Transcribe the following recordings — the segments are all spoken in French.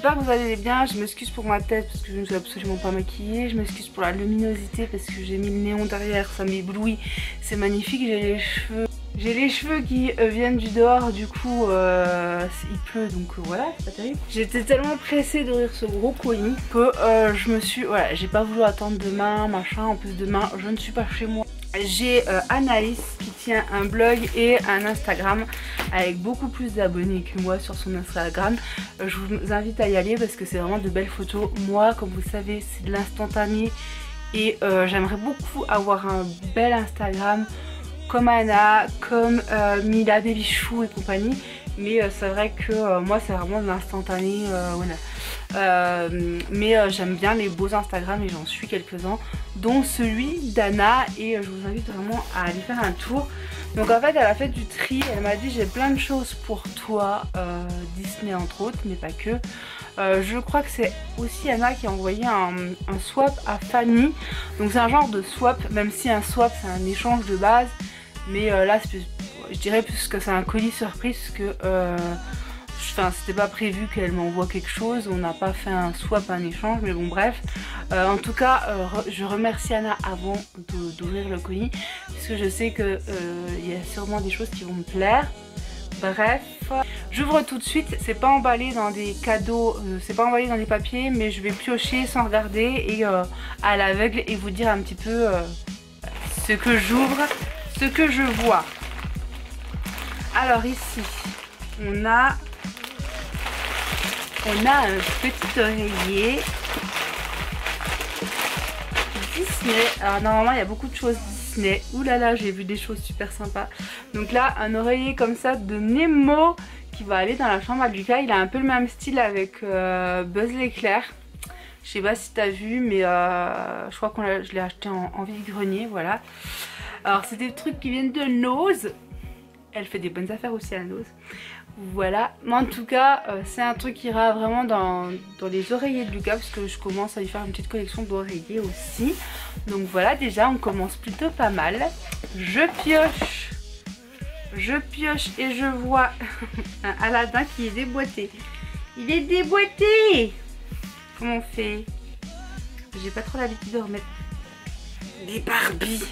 j'espère que vous allez bien. Je m'excuse pour ma tête parce que je ne suis absolument pas maquillée. Je m'excuse pour la luminosité parce que j'ai mis le néon derrière, ça m'éblouit. C'est magnifique, j'ai les cheveux qui viennent du dehors, du coup il pleut, donc voilà, c'est pas terrible. J'étais tellement pressée d'ouvrir ce gros colis que je me suis, voilà, j'ai pas voulu attendre demain, machin. En plus demain, je ne suis pas chez moi. J'ai Anaïs qui tient un blog et un Instagram avec beaucoup plus d'abonnés que moi sur son Instagram. Je vous invite à y aller parce que c'est vraiment de belles photos. Moi, comme vous savez, c'est de l'instantané et j'aimerais beaucoup avoir un bel Instagram comme Anna, comme Mila Babychou et compagnie. Mais c'est vrai que moi c'est vraiment de l'instantané, voilà. Mais j'aime bien les beaux Instagram et j'en suis quelques-uns, dont celui d'Anna, et je vous invite vraiment à aller faire un tour. Donc en fait elle a fait du tri, elle m'a dit j'ai plein de choses pour toi, Disney entre autres, mais pas que. Je crois que c'est aussi Anna qui a envoyé un swap à Fanny. Donc c'est un genre de swap, même si un swap c'est un échange de base. Mais là je dirais plus que c'est un colis surprise que c'était pas prévu qu'elle m'envoie quelque chose. On n'a pas fait un swap, un échange, mais bon bref. En tout cas je remercie Anna avant d'ouvrir le colis parce que je sais que il y a sûrement des choses qui vont me plaire. Bref, j'ouvre tout de suite. C'est pas emballé dans des cadeaux, c'est pas emballé dans des papiers, mais je vais piocher sans regarder et à l'aveugle et vous dire un petit peu ce que j'ouvre, ce que je vois. Alors ici on a un petit oreiller Disney. Alors normalement il y a beaucoup de choses Disney. Ouh là là, j'ai vu des choses super sympas. Donc là un oreiller comme ça de Nemo qui va aller dans la chambre à Lucas. Il a un peu le même style avec Buzz l'éclair. Je sais pas si t'as vu, mais je crois que je l'ai acheté en vide-grenier, voilà. Alors c'est des trucs qui viennent de Nose. Elle fait des bonnes affaires aussi à Nose. Voilà, mais en tout cas c'est un truc qui ira vraiment dans les oreillers de Lucas parce que je commence à lui faire une petite collection d'oreillers aussi. Donc voilà, déjà on commence plutôt pas mal. Je pioche et je vois un Aladdin qui est déboîté. Il est déboîté. Comment on fait? J'ai pas trop l'habitude de remettre des Barbie.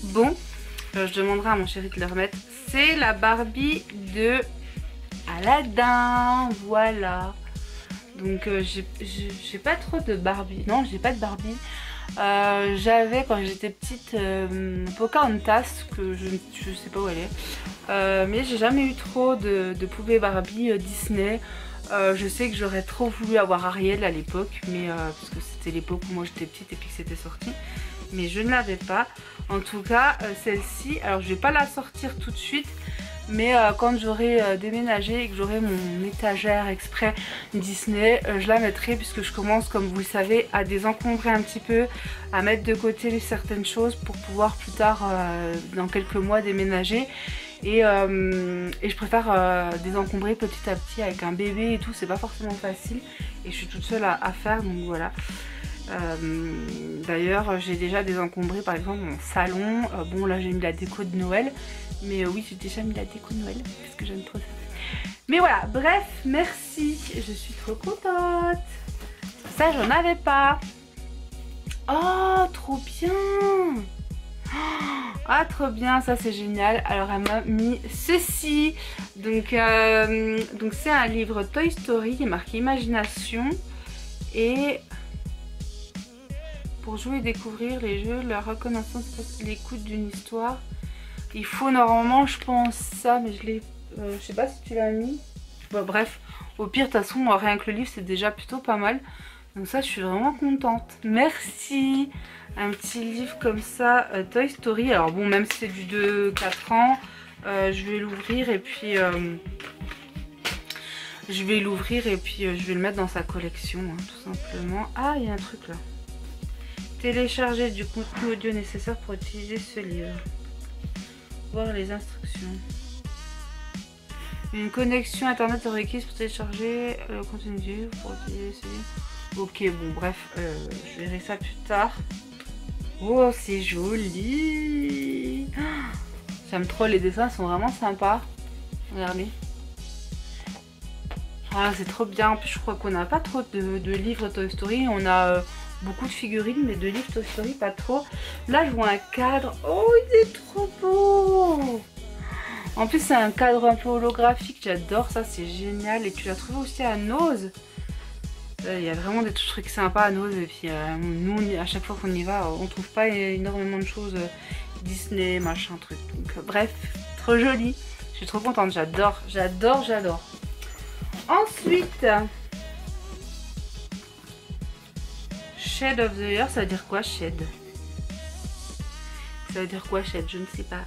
Bon, je demanderai à mon chéri de le remettre. C'est la Barbie de Aladdin, voilà. Donc j'ai pas trop de Barbie. Non, j'ai pas de Barbie. J'avais quand j'étais petite Pocahontas, que je sais pas où elle est. Mais j'ai jamais eu trop de poupées Barbie Disney. Je sais que j'aurais trop voulu avoir Ariel à l'époque, mais parce que c'était l'époque où moi j'étais petite et puis que c'était sorti. Mais je ne l'avais pas. En tout cas celle-ci, alors je vais pas la sortir tout de suite, mais quand j'aurai déménagé et que j'aurai mon étagère exprès Disney, je la mettrai puisque je commence, comme vous le savez, à désencombrer un petit peu, à mettre de côté certaines choses pour pouvoir plus tard dans quelques mois déménager. Et je préfère désencombrer petit à petit avec un bébé et tout, c'est pas forcément facile et je suis toute seule à faire, donc voilà. D'ailleurs j'ai déjà désencombré par exemple mon salon. Bon là j'ai mis la déco de Noël, mais oui j'ai déjà mis la déco de Noël parce que j'aime trop ça. Mais voilà, bref, merci, je suis trop contente. Ça j'en avais pas. Oh trop bien. Ah trop bien, ça c'est génial. Alors elle m'a mis ceci. Donc c'est un livre Toy Story, il est marqué Imagination. Et pour jouer et découvrir les jeux, la reconnaissance, l'écoute d'une histoire. Il faut normalement je pense ça, mais je sais pas si tu l'as mis. Bon, bref, au pire de toute façon rien que le livre c'est déjà plutôt pas mal. Donc ça je suis vraiment contente. Merci. Un petit livre comme ça, Toy Story. Alors bon, même si c'est du 2-4 ans, je vais l'ouvrir et puis je vais le mettre dans sa collection, hein, tout simplement. Ah, il y a un truc là. Télécharger du contenu audio nécessaire pour utiliser ce livre. Voir les instructions. Une connexion internet est requise pour télécharger le contenu du livre pour utiliser ce livre. Ok, bon bref, je verrai ça plus tard. Oh c'est joli. J'aime trop, les dessins sont vraiment sympas. Regardez. Ah, c'est trop bien. En plus, je crois qu'on n'a pas trop de livres Toy Story. On a beaucoup de figurines, mais de livres Toy Story, pas trop. Là, je vois un cadre. Oh, il est trop beau! En plus, c'est un cadre un peu holographique. J'adore ça, c'est génial. Et tu l'as trouvé aussi à Nose. Il y a vraiment des trucs sympas à Nose. Et puis, nous, à chaque fois qu'on y va, on trouve pas énormément de choses Disney, machin, truc. Donc, bref, trop joli. Je suis trop contente. J'adore, j'adore, j'adore. Ensuite, Shade of the Year, ça veut dire quoi, Shade? Ça veut dire quoi, Shade? Je ne sais pas.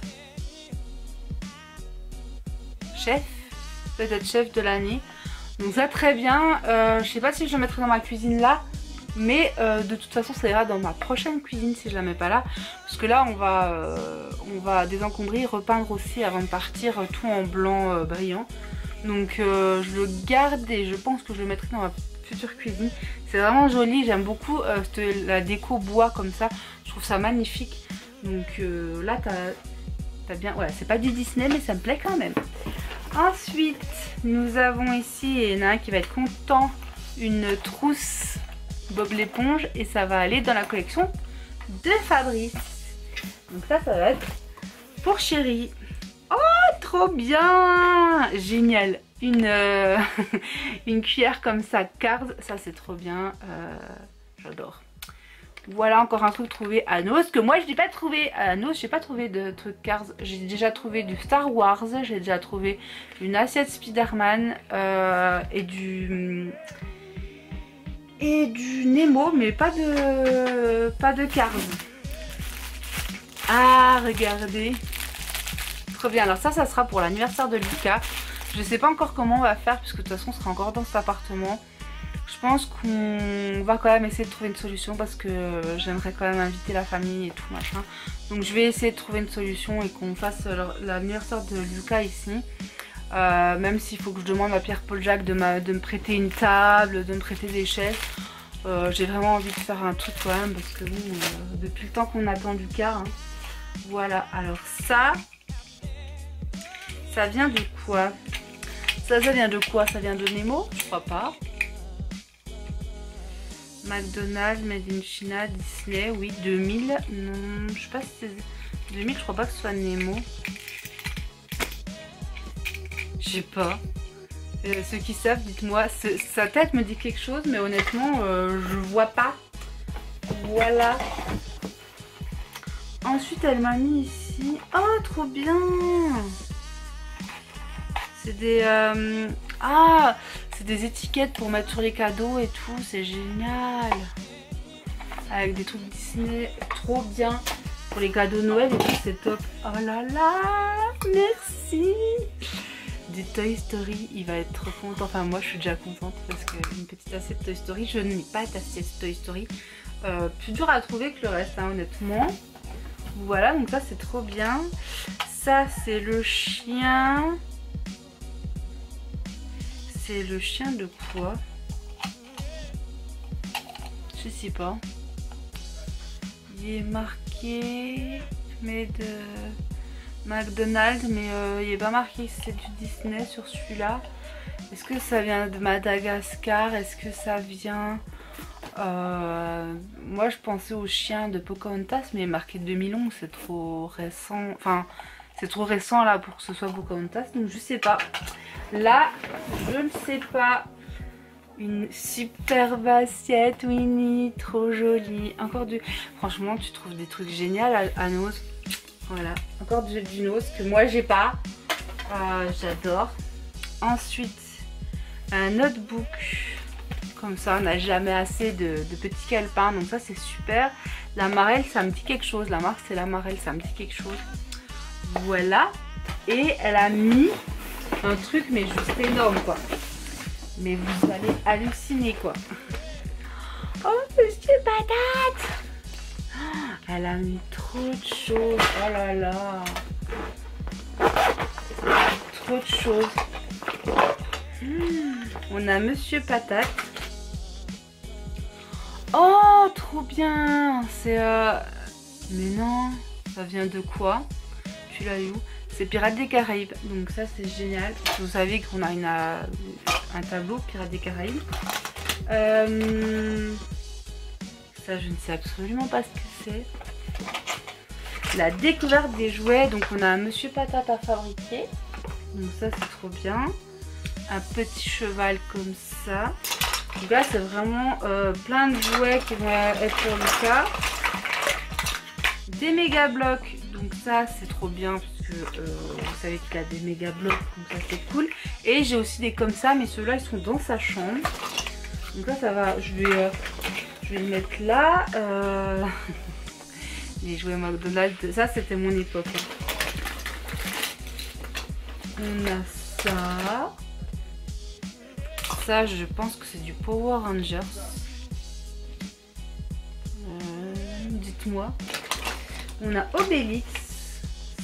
Chef? Peut-être chef de l'année. Donc ça, très bien. Je sais pas si je le mettrai dans ma cuisine là, mais de toute façon, ça ira dans ma prochaine cuisine si je la mets pas là. Parce que là, on va désencombrer, repeindre aussi avant de partir, tout en blanc brillant. Donc je le garde et je pense que je le mettrai dans ma future cuisine. C'est vraiment joli, j'aime beaucoup la déco bois comme ça. Je trouve ça magnifique. Donc là t'as bien... Ouais, c'est pas du Disney mais ça me plaît quand même. Ensuite nous avons ici, et il y en a un qui va être content, une trousse Bob l'éponge. Et ça va aller dans la collection de Fabrice. Donc ça va être pour Chérie. Oh, trop bien! Génial! Une cuillère comme ça, Cars, ça c'est trop bien. J'adore. Voilà encore un truc trouvé à Nose, que moi je n'ai pas trouvé à Nose. J'ai pas trouvé de truc Cars. J'ai déjà trouvé du Star Wars, j'ai déjà trouvé une assiette Spider-Man et du Nemo, mais pas de Cars. Ah, regardez. Trop bien. Alors ça sera pour l'anniversaire de Lucas. Je sais pas encore comment on va faire puisque de toute façon on sera encore dans cet appartement. Je pense qu'on va quand même essayer de trouver une solution parce que j'aimerais quand même inviter la famille et tout machin. Donc je vais essayer de trouver une solution et qu'on fasse l'anniversaire de Lucas ici. Même s'il faut que je demande à Pierre-Paul Jacques de me prêter une table, de me prêter des chaises. J'ai vraiment envie de faire un truc quand même parce que bon, depuis le temps qu'on attend Lucas. Hein. Voilà, alors ça vient de quoi? Ça vient de quoi? Ça vient de Nemo? Je crois pas. McDonald's, Made in China, Disney, oui, 2000. Non, je sais pas si c'est 2000, je crois pas que ce soit Nemo. Je sais pas. Ceux qui savent, dites-moi. Sa tête me dit quelque chose, mais honnêtement, je vois pas. Voilà. Ensuite, elle m'a mis ici. Oh, trop bien! C'est des... c'est des étiquettes pour mettre sur les cadeaux et tout. C'est génial. Avec des trucs Disney. Trop bien. Pour les cadeaux Noël et tout, c'est top. Oh là là! Merci! Des Toy Story. Il va être trop content. Enfin, moi, je suis déjà contente parce qu'une petite assiette Toy Story. Je n'ai pas d'assiette Toy Story. Plus dur à trouver que le reste, hein, honnêtement. Voilà, donc ça, c'est trop bien. Ça, c'est le chien... C'est le chien de quoi? Je sais pas. Il est marqué mais de McDonald's, mais il n'est pas marqué que c'est du Disney sur celui-là. Est-ce que ça vient de Madagascar? Est-ce que ça vient... moi je pensais au chien de Pocahontas, mais il est marqué 2011, c'est trop récent. Enfin, c'est trop récent là pour que ce soit Pocahontas, donc je sais pas. Là, je ne sais pas. Une superbe assiette Winnie, trop jolie. Encore du... Franchement, tu trouves des trucs géniaux à Nose. Voilà, encore du Nose que moi j'ai pas. J'adore. Ensuite, un notebook. Comme ça, on n'a jamais assez de petits calepins. Donc ça, c'est super. La Marelle, ça me dit quelque chose. La marque, c'est la Marelle, ça me dit quelque chose. Voilà. Et elle a mis... un truc mais juste énorme quoi. Mais vous allez halluciner quoi. Oh monsieur patate. Elle a mis trop de choses. Oh là là. Trop de choses. On a monsieur patate. Oh trop bien. C'est mais non. Ça vient de quoi? Tu l'as eu où? c'est Pirates des Caraïbes. Donc ça c'est génial. Vous savez qu'on a un tableau Pirates des Caraïbes. Ça je ne sais absolument pas ce que c'est. La découverte des jouets. Donc on a un Monsieur Patate à fabriquer. Donc ça c'est trop bien. Un petit cheval comme ça. Donc là c'est vraiment plein de jouets qui vont être pour Lucas. Des méga blocs. Donc ça c'est trop bien parce que vous savez qu'il a des méga blocs. Donc ça c'est cool. Et j'ai aussi des comme ça mais ceux-là ils sont dans sa chambre. Donc là ça va. Je vais le mettre là. Les jouets McDonald's. Ça c'était mon époque. On a ça. Ça, je pense que c'est du Power Rangers. Dites-moi. On a Obélix.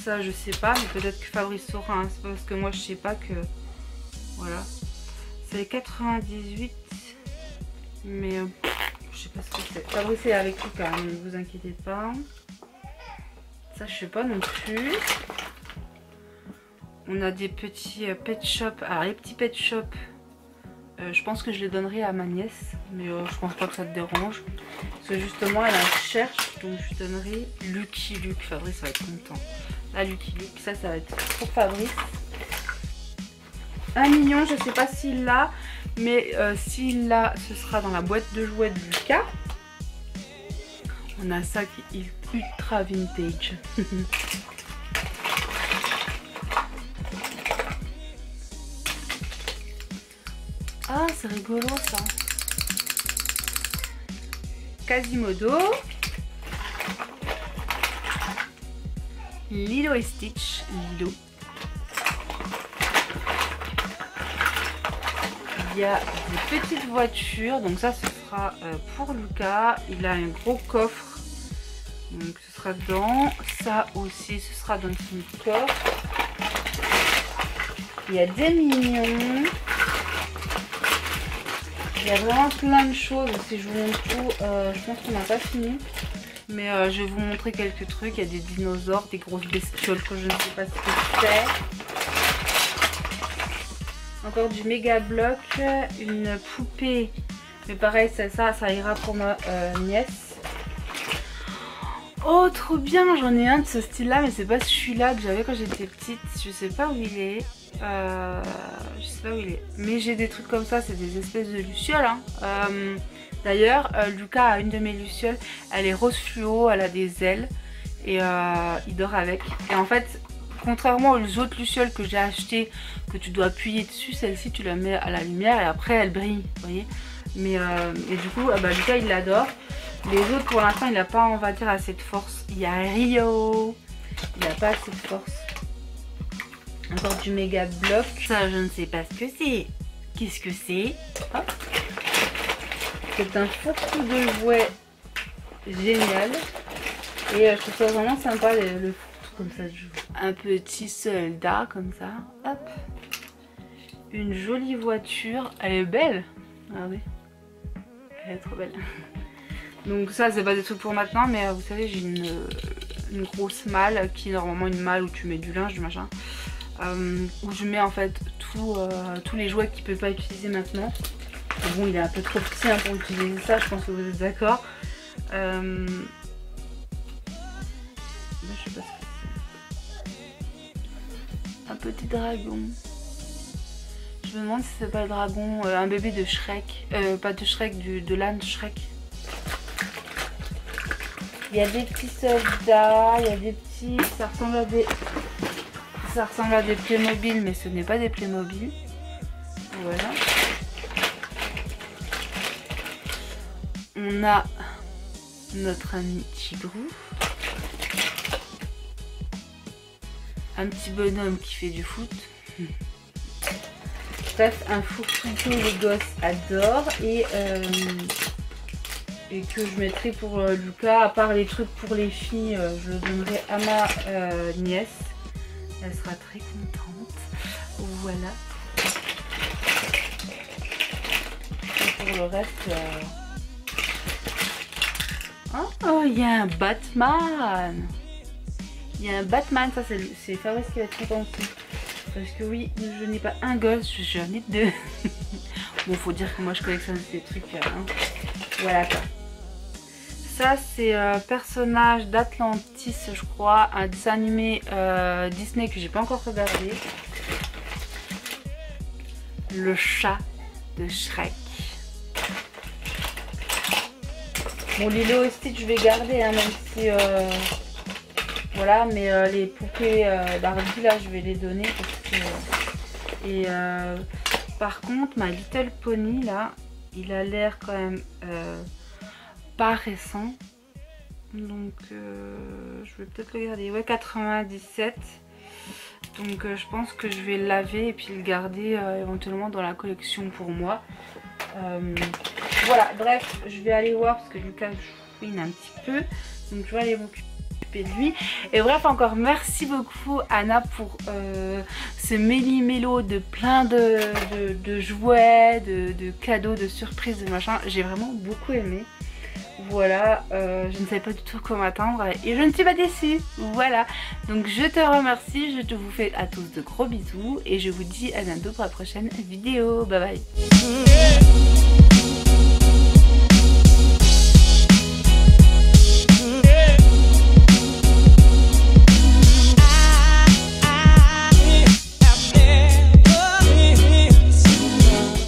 Ça, je sais pas, mais peut-être que Fabrice saura. Hein. C'est pas parce que moi, je sais pas que... Voilà. C'est 98. Mais je sais pas ce que c'est. Fabrice est avec Lucas, ne vous inquiétez pas. Ça, je sais pas non plus. On a des petits pet shop. Alors, les petits pet shop... je pense que je les donnerai à ma nièce, mais je pense pas que ça te dérange. Parce que justement, elle en cherche, donc je donnerai Lucky Luke. Fabrice va être content. Là, Lucky Luke, ça va être pour Fabrice. Un mignon, je sais pas s'il l'a, mais s'il l'a, ce sera dans la boîte de jouets de Lucas. On a ça qui est ultra vintage. Ah, c'est rigolo ça. Quasimodo. Lilo et Stitch. Lilo. Il y a des petites voitures. Donc ça, ce sera pour Lucas. Il a un gros coffre. Donc ce sera dans. Ça aussi, ce sera dans son coffre. Il y a des mignons. Il y a vraiment plein de choses. Si je vous montre tout, je pense qu'on n'a pas fini. Mais je vais vous montrer quelques trucs. Il y a des dinosaures, des grosses bestioles que je ne sais pas ce que c'est. Encore du méga bloc. Une poupée. Mais pareil, ça ira pour ma nièce. Oh, trop bien. J'en ai un de ce style-là. Mais c'est pas celui-là que j'avais quand j'étais petite. Je sais pas où il est. Je sais pas où il est, mais j'ai des trucs comme ça, c'est des espèces de lucioles. Hein. D'ailleurs, Lucas a une de mes lucioles, elle est rose fluo, elle a des ailes et il dort avec. Et en fait, contrairement aux autres lucioles que j'ai achetées, que tu dois appuyer dessus, celle-ci tu la mets à la lumière et après elle brille, vous voyez. Mais et du coup, Lucas il l'adore. Les autres pour l'instant il n'a pas, on va dire, assez de force. Il y a Rio, il n'a pas assez de force. Encore du méga bloc. Ça, je ne sais pas ce que c'est. Qu'est-ce que c'est? C'est un fourre-tout de jouets génial. Et je trouve ça vraiment sympa le fourre-tout comme ça de jouets. Un petit soldat comme ça. Hop. Une jolie voiture. Elle est belle. Ah oui. Elle est trop belle. Donc ça, c'est pas des trucs pour maintenant. Mais vous savez, j'ai une grosse malle qui est normalement une malle où tu mets du linge, du machin. Où je mets en fait tous les jouets qu'il ne peut pas utiliser maintenant. Mais bon, il est un peu trop petit hein, pour utiliser ça, je pense que vous êtes d'accord. Je sais pas ce que c'est. Un petit dragon. Je me demande si c'est pas le dragon, un bébé de Shrek. Pas de Shrek, de l'âne Shrek. Il y a des petits soldats, il y a des petits... Ça ressemble à des Playmobil, mais ce n'est pas des Playmobil. Voilà. On a notre ami Tigrou. Un petit bonhomme qui fait du foot. Bref, un fourre-tout que les gosses adorent et que je mettrai pour Lucas. À part les trucs pour les filles, je le donnerai à ma nièce. Elle sera très contente. Voilà. Et pour le reste... Oh, il y a un Batman. Il y a un Batman, ça c'est Fabrice qui va être content aussi. Parce que oui, je n'ai pas un gosse, j'en ai deux. Bon, faut dire que moi je collectionne ces trucs. Hein. Voilà quoi. Ça c'est personnage d'Atlantis, je crois, un dessin animé Disney que j'ai pas encore regardé. Le chat de Shrek. Bon, Lilo et Stitch je vais garder, hein, même si voilà, mais les poupées Barbie là je vais les donner parce que et par contre My Little Pony là il a l'air quand même pas récent, donc je vais peut-être le garder. Ouais, 97, donc je pense que je vais le laver et puis le garder éventuellement dans la collection pour moi. Voilà, bref, je vais aller voir parce que Lucas chouine un petit peu, donc je vais aller m'occuper de lui. Et bref, encore merci beaucoup Anna pour ce méli-mélo de plein de jouets, de cadeaux, de surprises, de machin. J'ai vraiment beaucoup aimé. Voilà, je ne savais pas du tout comment attendre et je ne suis pas déçue. Voilà, donc je te remercie, je te vous fais à tous de gros bisous et je vous dis à bientôt pour la prochaine vidéo. Bye bye.